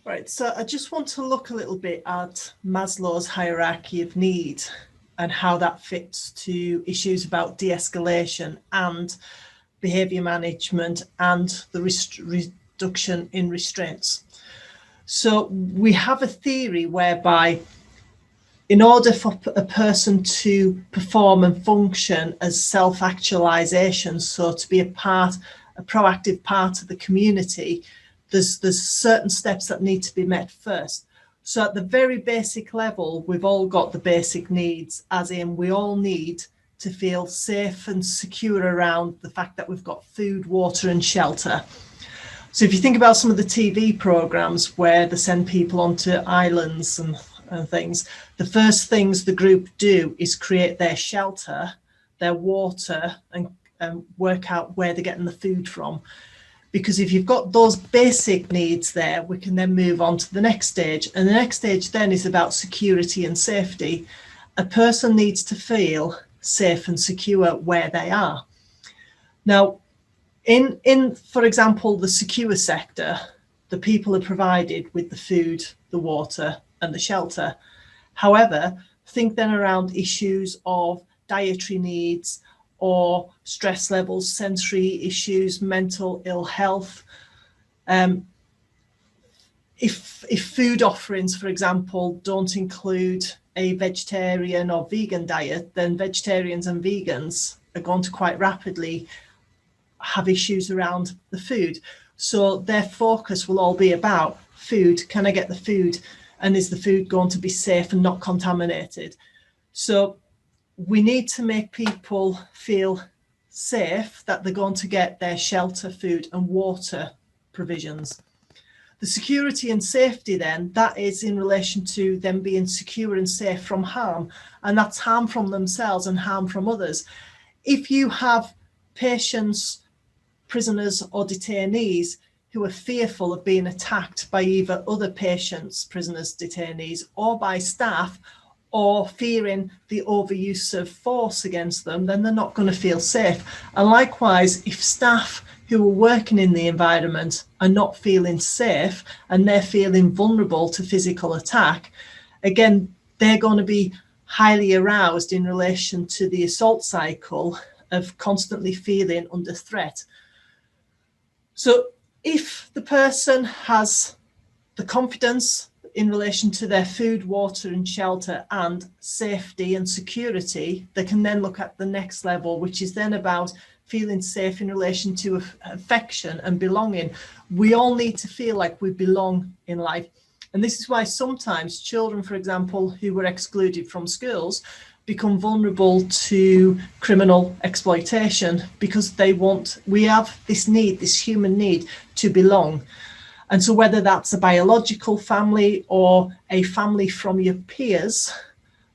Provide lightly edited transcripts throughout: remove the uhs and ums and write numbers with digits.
Right, so I just want to look a little bit at Maslow's hierarchy of need and how that fits to issues about de-escalation and behaviour management and the reduction in restraints. So we have a theory whereby in order for a person to perform and function as self-actualization, so to be a proactive part of the community, there's certain steps that need to be met first. So at the very basic level, we've all got the basic needs, as in we all need to feel safe and secure around the fact that we've got food, water and shelter. So if you think about some of the TV programs where they send people onto islands and things, the first things the group do is create their shelter, their water, and work out where they're getting the food from. Because if you've got those basic needs there, we can then move on to the next stage. And the next stage then is about security and safety. A person needs to feel safe and secure where they are. Now, in for example, the secure sector, the people are provided with the food, the water and the shelter. However, think then around issues of dietary needs or stress levels, sensory issues, mental ill health. If food offerings, for example, don't include a vegetarian or vegan diet, then vegetarians and vegans are going to quite rapidly have issues around the food. So their focus will all be about food. Can I get the food? And is the food going to be safe and not contaminated? So we need to make people feel safe that they're going to get their shelter, food and water provisions. The security and safety then, that is in relation to them being secure and safe from harm, and that's harm from themselves and harm from others. If you have patients, prisoners or detainees who are fearful of being attacked by either other patients, prisoners, detainees, or by staff, or fearing the overuse of force against them, then they're not going to feel safe. And likewise, if staff who are working in the environment are not feeling safe and they're feeling vulnerable to physical attack, again, they're going to be highly aroused in relation to the assault cycle of constantly feeling under threat. So if the person has the confidence in relation to their food, water and shelter and safety and security, they can then look at the next level, which is then about feeling safe in relation to affection and belonging. We all need to feel like we belong in life. And this is why sometimes children, for example, who were excluded from schools become vulnerable to criminal exploitation because we have this need, this human need to belong. And so whether that's a biological family or a family from your peers,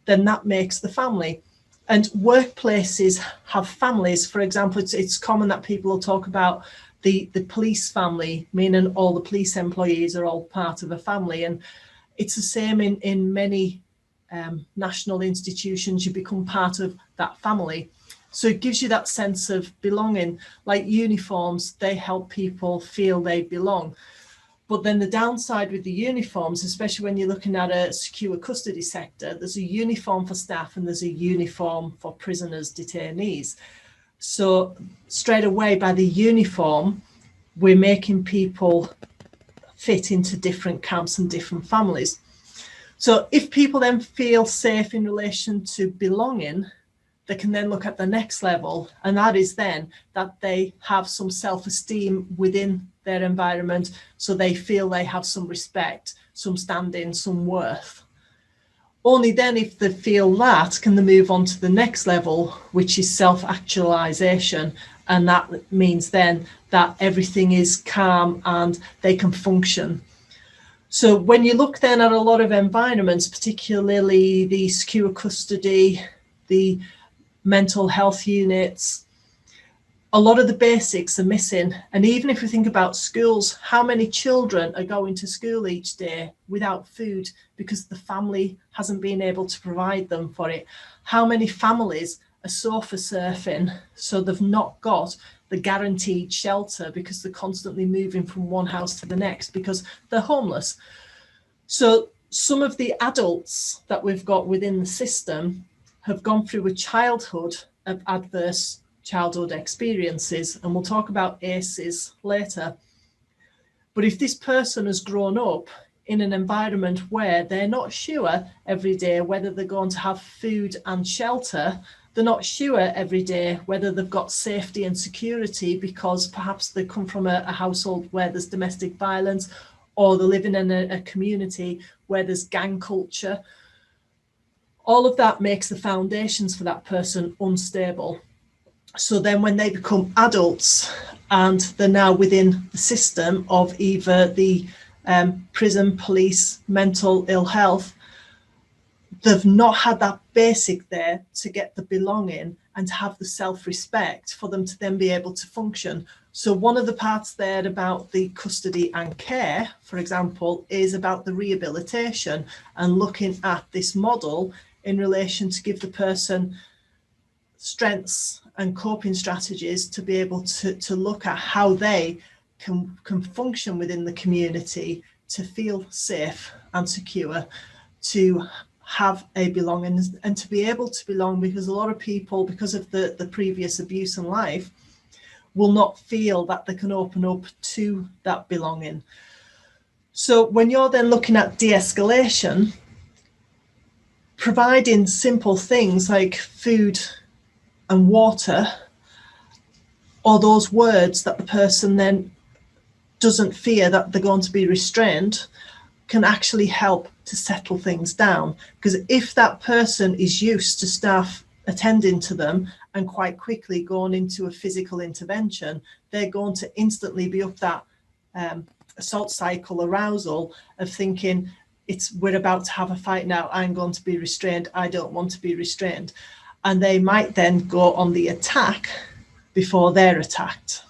then that makes the family. And workplaces have families. For example, it's common that people will talk about the police family, meaning all the police employees are all part of a family. And it's the same in many national institutions. You become part of that family. So it gives you that sense of belonging. Like uniforms, they help people feel they belong. But then the downside with the uniforms, especially when you're looking at a secure custody sector, there's a uniform for staff and there's a uniform for prisoners, detainees. So straight away by the uniform, we're making people fit into different camps and different families. So if people then feel safe in relation to belonging, they can then look at the next level, and that is then that they have some self-esteem within their environment, so they feel they have some respect, some standing, some worth. Only then, if they feel that, can they move on to the next level, which is self-actualization, and that means then that everything is calm and they can function. So when you look then at a lot of environments, particularly the secure custody, the mental health units, a lot of the basics are missing. And even if we think about schools, how many children are going to school each day without food because the family hasn't been able to provide them for it? How many families are sofa surfing, so they've not got the guaranteed shelter because they're constantly moving from one house to the next because they're homeless. So some of the adults that we've got within the system have gone through a childhood of adverse childhood experiences, and we'll talk about ACEs later. But if this person has grown up in an environment where they're not sure every day whether they're going to have food and shelter, they're not sure every day whether they've got safety and security because perhaps they come from a household where there's domestic violence, or they're living in a community where there's gang culture. All of that makes the foundations for that person unstable. So then when they become adults and they're now within the system of either the prison, police, mental ill health, they've not had that basic there to get the belonging and to have the self-respect for them to then be able to function. So one of the parts there about the custody and care, for example, is about the rehabilitation and looking at this model in relation to give the person strengths and coping strategies to be able to look at how they can function within the community, to feel safe and secure, to have a belonging and to be able to belong, because a lot of people, because of the previous abuse in life, will not feel that they can open up to that belonging. So when you're then looking at de-escalation, providing simple things like food and water, or those words that the person then doesn't fear that they're going to be restrained, can actually help to settle things down. Because if that person is used to staff attending to them and quite quickly going into a physical intervention, they're going to instantly be up that assault cycle arousal of thinking, we're about to have a fight now, I'm going to be restrained, I don't want to be restrained. And they might then go on the attack before they're attacked.